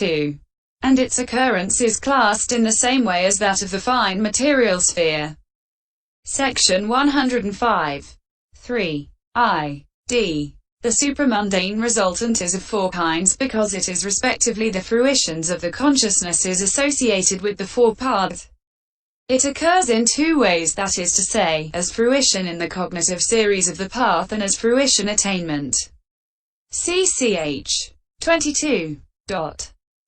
22, and its occurrence is classed in the same way as that of the fine material sphere. Section 105. 3. I.D. The supramundane resultant is of four kinds because it is respectively the fruitions of the consciousnesses associated with the four paths. It occurs in two ways, that is to say, as fruition in the cognitive series of the path and as fruition attainment. CCH 22.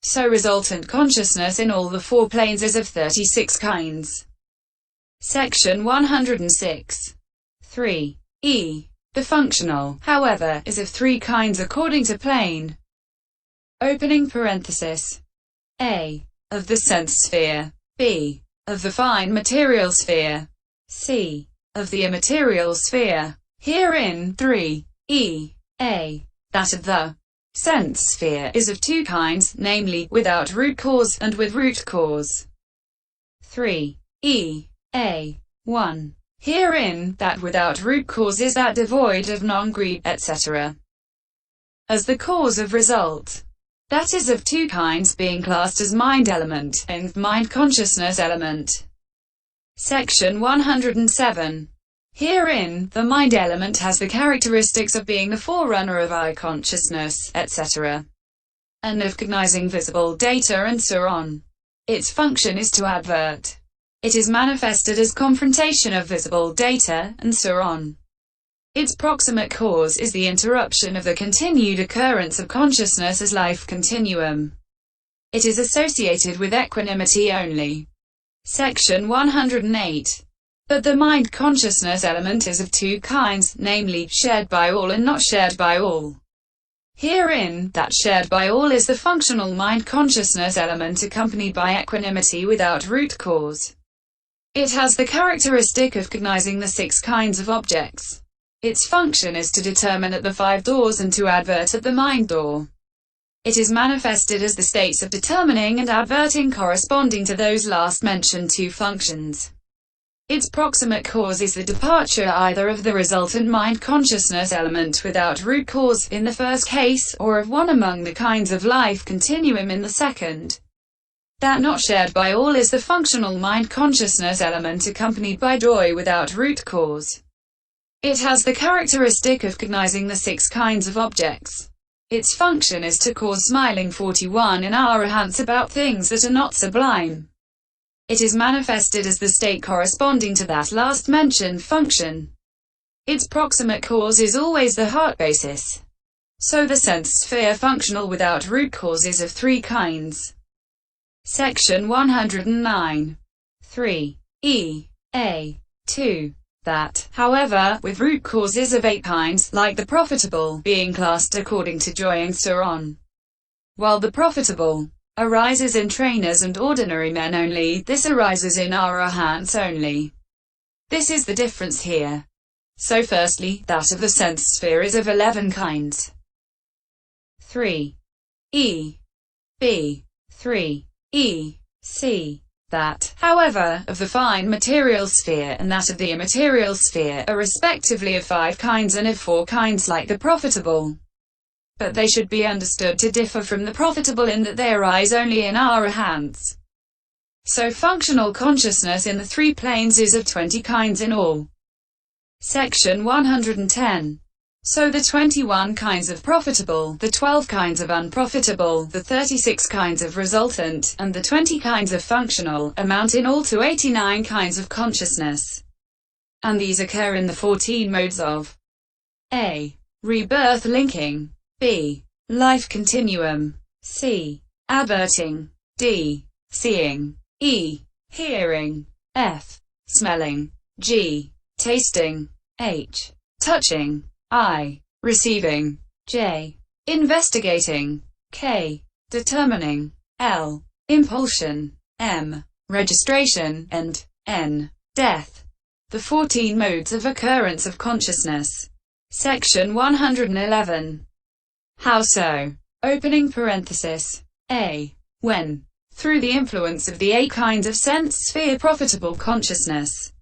So resultant consciousness in all the four planes is of 36 kinds. Section 106. 3. E. The functional, however, is of three kinds according to plane. Opening parenthesis. A. Of the sense sphere. B. Of the fine material sphere. C. Of the immaterial sphere. Herein, 3. E. A. That of the sense sphere is of two kinds, namely, without root cause and with root cause. 3. E. A. 1. Herein, that without root cause is that devoid of non-greed, etc. as the cause of result. That is of two kinds, being classed as mind element and mind consciousness element. Section 107. Herein, the mind element has the characteristics of being the forerunner of I consciousness, etc., and of cognizing visible data and so on. Its function is to advert. It is manifested as confrontation of visible data, and so on. Its proximate cause is the interruption of the continued occurrence of consciousness as life continuum. It is associated with equanimity only. Section 108. But the mind consciousness element is of two kinds, namely, shared by all and not shared by all. Herein, that shared by all is the functional mind consciousness element accompanied by equanimity without root cause. It has the characteristic of cognizing the six kinds of objects. Its function is to determine at the five doors and to advert at the mind door. It is manifested as the states of determining and adverting corresponding to those last mentioned two functions. Its proximate cause is the departure either of the resultant mind consciousness element without root cause, in the first case, or of one among the kinds of life continuum in the second. That not shared by all is the functional mind consciousness element accompanied by joy without root cause. It has the characteristic of cognizing the six kinds of objects. Its function is to cause smiling 41 in arahants about things that are not sublime. It is manifested as the state corresponding to that last mentioned function. Its proximate cause is always the heart basis. So the sense sphere functional without root cause is of three kinds. Section 109. 3. E. A. 2. That, however, with root cause is of 8 kinds, like the profitable, being classed according to joy and so on. While the profitable arises in trainers and ordinary men only, this arises in arahants only. This is the difference here. So firstly, that of the sense sphere is of 11 kinds. 3. E. B. 3. E. C. That, however, of the fine material sphere and that of the immaterial sphere are respectively of 5 kinds and of 4 kinds like the profitable. But they should be understood to differ from the profitable in that they arise only in arahants. So functional consciousness in the 3 planes is of 20 kinds in all. Section 110. So the 21 kinds of profitable, the 12 kinds of unprofitable, the 36 kinds of resultant, and the 20 kinds of functional, amount in all to 89 kinds of consciousness. And these occur in the 14 modes of A. Rebirth linking. B. Life continuum. C. Adverting. D. Seeing. E. Hearing. F. Smelling. G. Tasting. H. Touching. I. Receiving. J. Investigating. K. Determining. L. Impulsion. M. Registration. And N. Death. The 14 modes of occurrence of consciousness. Section 111. How so? Opening parenthesis. A. When, through the influence of the 8 kinds of sense sphere profitable consciousness,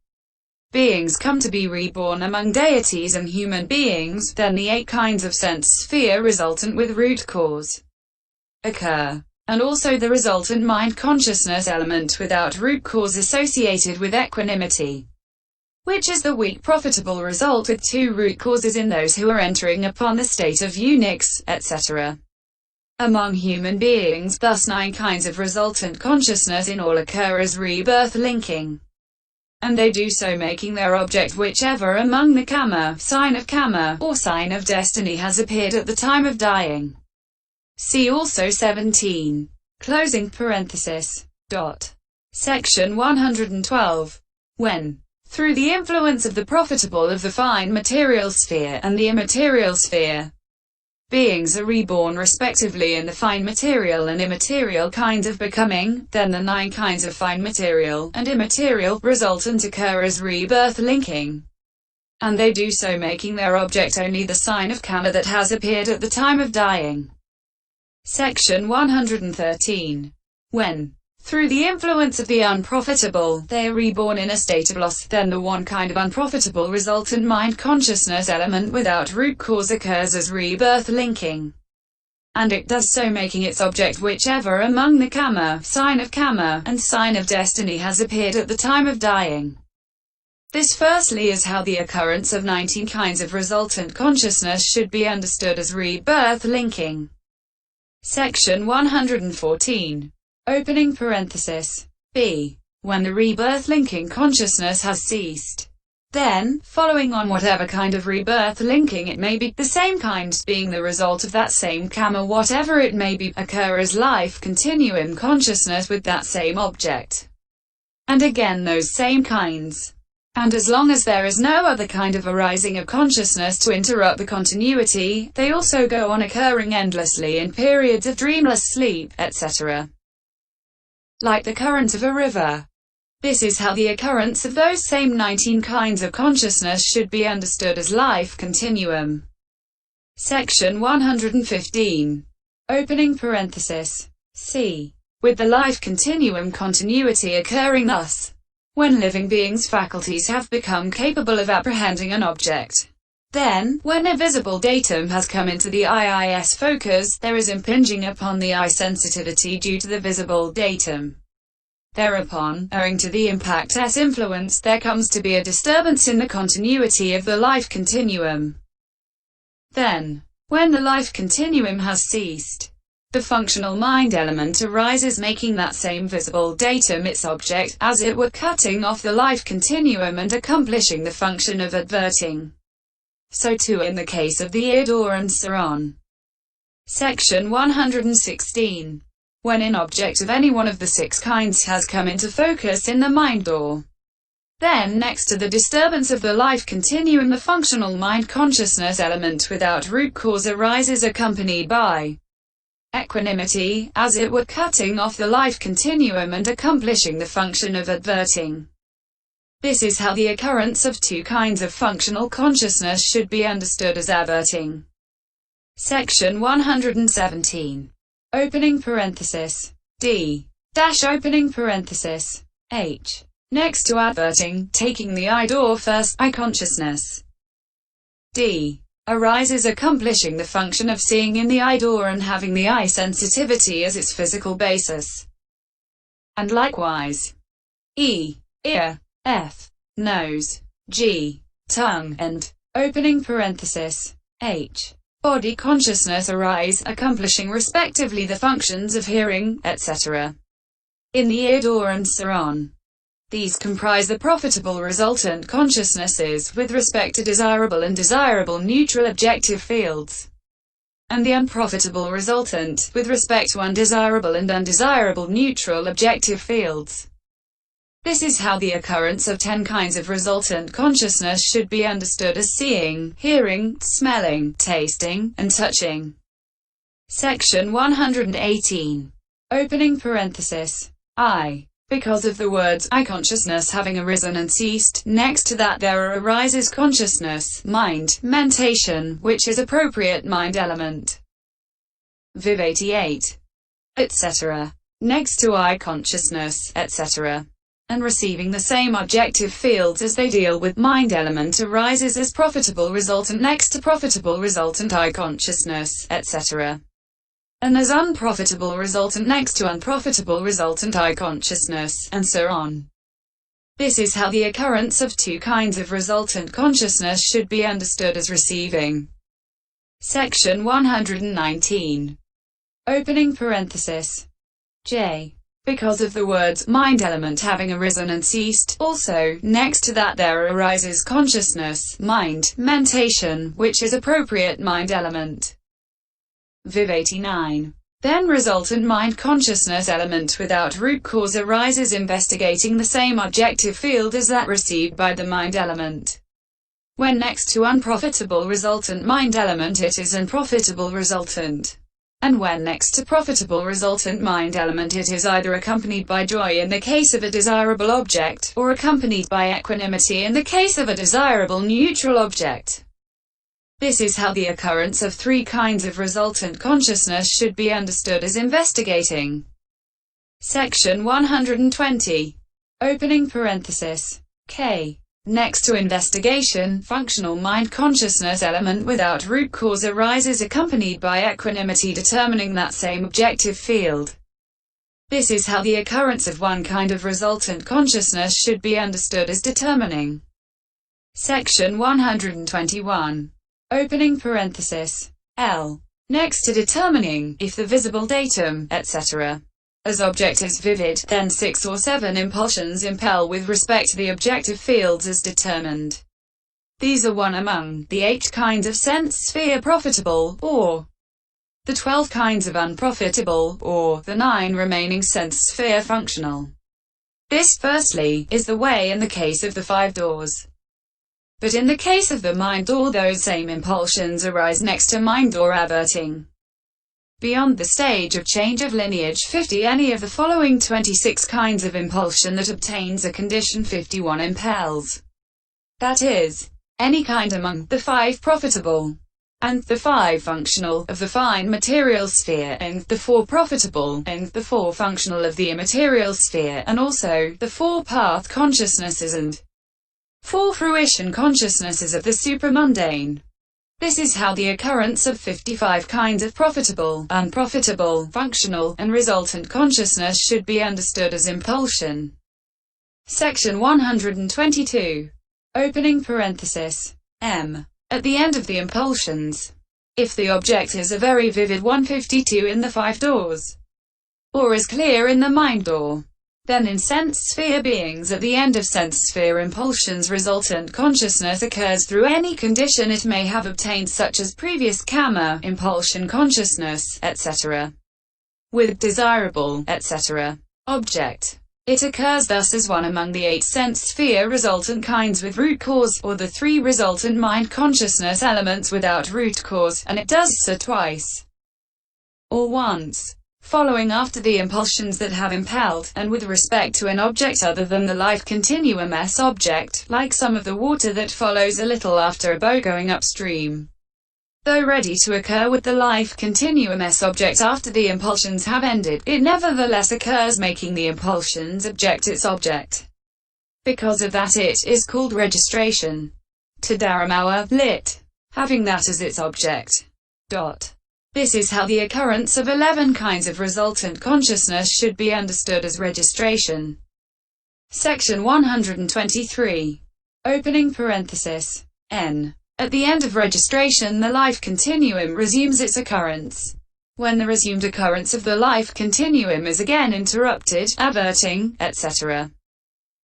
beings come to be reborn among deities and human beings, then the 8 kinds of sense sphere resultant with root cause occur. and also the resultant mind consciousness element without root cause associated with equanimity, which is the weak profitable result with two root causes in those who are entering upon the state of eunuchs, etc. Among human beings, thus 9 kinds of resultant consciousness in all occur as rebirth linking, and they do so making their object whichever among the karma, sign of karma, or sign of destiny has appeared at the time of dying. See also 17. Closing parenthesis. Section 112. When, through the influence of the profitable of the fine material sphere and the immaterial sphere, beings are reborn respectively in the fine material and immaterial kind of becoming, then the 9 kinds of fine material and immaterial resultant occur as rebirth linking, and they do so making their object only the sign of karma that has appeared at the time of dying. Section 113. When, through the influence of the unprofitable, they are reborn in a state of loss, then the 1 kind of unprofitable resultant mind consciousness element without root cause occurs as rebirth linking, and it does so making its object whichever among the karma, sign of karma, and sign of destiny has appeared at the time of dying. This firstly is how the occurrence of 19 kinds of resultant consciousness should be understood as rebirth linking. Section 114. Opening parenthesis. B. When the rebirth linking consciousness has ceased, then, following on whatever kind of rebirth linking it may be, the same kind being the result of that same karma whatever it may be, occur as life continuum consciousness with that same object, and again those same kinds. And as long as there is no other kind of arising of consciousness to interrupt the continuity, they also go on occurring endlessly in periods of dreamless sleep, etc. Like the current of a river. This is how the occurrence of those same 19 kinds of consciousness should be understood as life continuum. Section 115. Opening parenthesis. C. With the life continuum continuity occurring thus, when living beings' faculties have become capable of apprehending an object, then, when a visible datum has come into the IIS focus, there is impinging upon the eye sensitivity due to the visible datum. Thereupon, owing to the impact-S influence, there comes to be a disturbance in the continuity of the life continuum. Then, when the life continuum has ceased, the functional mind element arises making that same visible datum its object, as it were cutting off the life continuum and accomplishing the function of adverting. So too in the case of the id or and so on. Section 116. When an object of any one of the 6 kinds has come into focus in the mind door, then next to the disturbance of the life continuum the functional mind consciousness element without root cause arises accompanied by equanimity, as it were cutting off the life continuum and accomplishing the function of adverting. This is how the occurrence of 2 kinds of functional consciousness should be understood as averting. Section 117. Opening parenthesis. D. Dash opening parenthesis. H. Next to adverting, taking the I door first, I consciousness. D. Arises accomplishing the function of seeing in the eye door and having the eye sensitivity as its physical basis. And likewise, E. Ear, F. Nose, G. Tongue, and, opening parenthesis, H. Body consciousness arise, accomplishing respectively the functions of hearing, etc. in the ear door and so on. These comprise the profitable resultant consciousnesses, with respect to desirable and desirable neutral objective fields, and the unprofitable resultant, with respect to undesirable and undesirable neutral objective fields. This is how the occurrence of 10 kinds of resultant consciousness should be understood as seeing, hearing, smelling, tasting, and touching. Section 118. Opening parenthesis. I. Because of the words I consciousness having arisen and ceased, next to that there arises consciousness, mind, mentation, which is appropriate mind element. Viv 88. etc. Next to I consciousness, etc. and receiving the same objective fields as they deal with mind element arises as profitable resultant next to profitable resultant I consciousness, etc. and as unprofitable resultant next to unprofitable resultant I consciousness, and so on. This is how the occurrence of two kinds of resultant consciousness should be understood as receiving. Section 119. Opening parenthesis. J. Because of the words mind element having arisen and ceased, also, next to that there arises consciousness, mind, mentation, which is appropriate mind element. Viv 89. Then resultant mind consciousness element without root cause arises investigating the same objective field as that received by the mind element. When next to unprofitable resultant mind element it is unprofitable resultant. And when next to profitable resultant mind element it is either accompanied by joy in the case of a desirable object, or accompanied by equanimity in the case of a desirable neutral object. This is how the occurrence of three kinds of resultant consciousness should be understood as investigating. Section 120. Opening parenthesis. K. Next to investigation, functional mind consciousness element without root cause arises accompanied by equanimity determining that same objective field. This is how the occurrence of one kind of resultant consciousness should be understood as determining. Section 121. Opening parenthesis. L. Next to determining, if the visible datum, etc. as object is vivid, then 6 or 7 impulsions impel with respect to the objective fields as determined. These are one among the 8 kinds of sense sphere profitable, or the 12 kinds of unprofitable, or the 9 remaining sense sphere functional. This, firstly, is the way in the case of the 5 doors. But in the case of the mind door those same impulsions arise next to mind door averting. Beyond the stage of change of lineage 50 any of the following 26 kinds of impulsion that obtains a condition 51 impels. That is, any kind among the 5 profitable, and the 5 functional, of the fine material sphere, and the 4 profitable, and the 4 functional of the immaterial sphere, and also, the 4 path consciousnesses and 4 fruition consciousnesses of the supramundane. This is how the occurrence of 55 kinds of profitable, unprofitable, functional, and resultant consciousness should be understood as impulsion. Section 122. Opening parenthesis. M. At the end of the impulsions. If the object is a very vivid 152 in the 5 doors, or is clear in the mind door, then in sense sphere beings at the end of sense sphere impulsions resultant consciousness occurs through any condition it may have obtained such as previous karma, impulsion consciousness, etc. with desirable, etc. object. It occurs thus as one among the 8 sense sphere resultant kinds with root cause, or the 3 resultant mind consciousness elements without root cause, and it does so twice or once, following after the impulsions that have impelled, and with respect to an object other than the life continuum S object, like some of the water that follows a little after a boat going upstream. Though ready to occur with the life continuum S object after the impulsions have ended, it nevertheless occurs making the impulsions object its object. Because of that it is called registration. To Dharamawa, lit. Having that as its object. This is how the occurrence of 11 kinds of resultant consciousness should be understood as registration. Section 123. Opening parenthesis. N. At the end of registration the life continuum resumes its occurrence. When the resumed occurrence of the life continuum is again interrupted, averting, etc.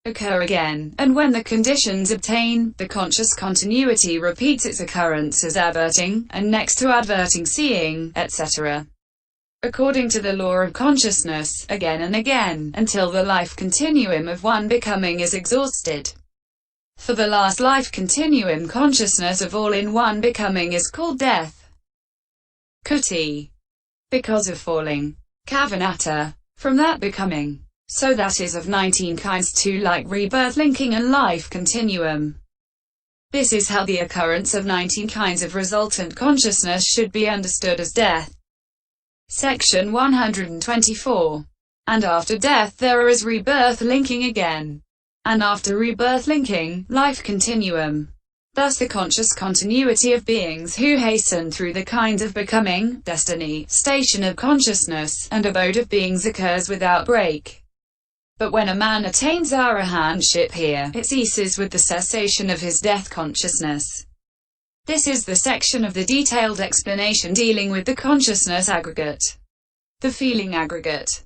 occur again, and when the conditions obtain, the conscious continuity repeats its occurrence as averting, and next to adverting seeing, etc. according to the law of consciousness, again and again, until the life continuum of one becoming is exhausted. For the last life continuum consciousness of all in one becoming is called death. Kuti. Because of falling. Kavanata. From that becoming. So that is of 19 kinds too, like rebirth linking and life continuum. This is how the occurrence of 19 kinds of resultant consciousness should be understood as death. Section 124. And after death there is rebirth linking again. And after rebirth linking, life continuum. Thus the conscious continuity of beings who hasten through the kinds of becoming, destiny, station of consciousness, and abode of beings occurs without break. But when a man attains arahantship here, it ceases with the cessation of his death consciousness. This is the section of the detailed explanation dealing with the consciousness aggregate. The feeling aggregate.